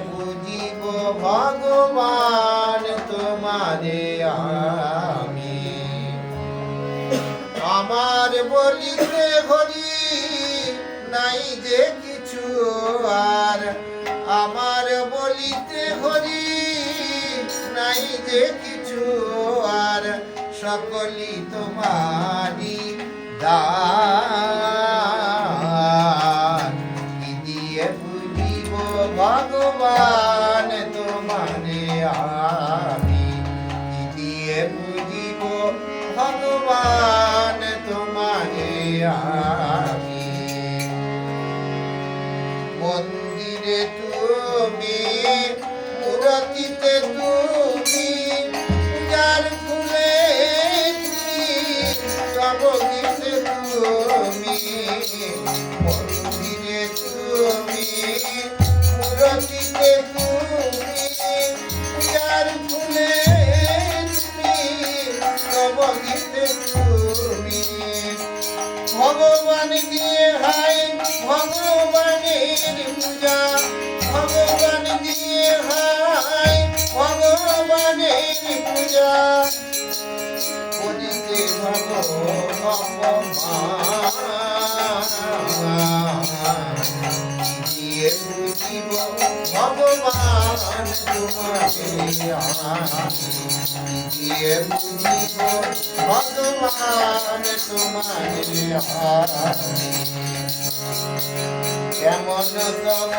বুঝিব ভগবান তোমারে আমি। আমার বলিতে হরি নাই যে কিছু আর, আমার বলিতে হরি নাই যে কিছু আর, সকলই তোমারি দান। কি দিয়ে বুঝিব ভগবান তোমারে আমি, কি দিয়ে বুঝিব ভগবান তোমারে আমি। মন্দিরে তুমি, মূরতিতে তুমি, পূজার ফুলে তুমি, জগদীতে তুমি। মন্দিরে তুমি, মূরতিতে তুমি, পূজার ফুলে তুমি, জগদীতে তুমি। ভগবান দিয়ে হাই ভগবানের পূজা, ভগবান দিয়ে হাই ভগবানের পূজা, করিতে ভগবান দিয়ে বুঝিব ভগবান তোমাকে আমি, দিয়ে বুঝিব ভগবান তোমারে আমি। কেমন তব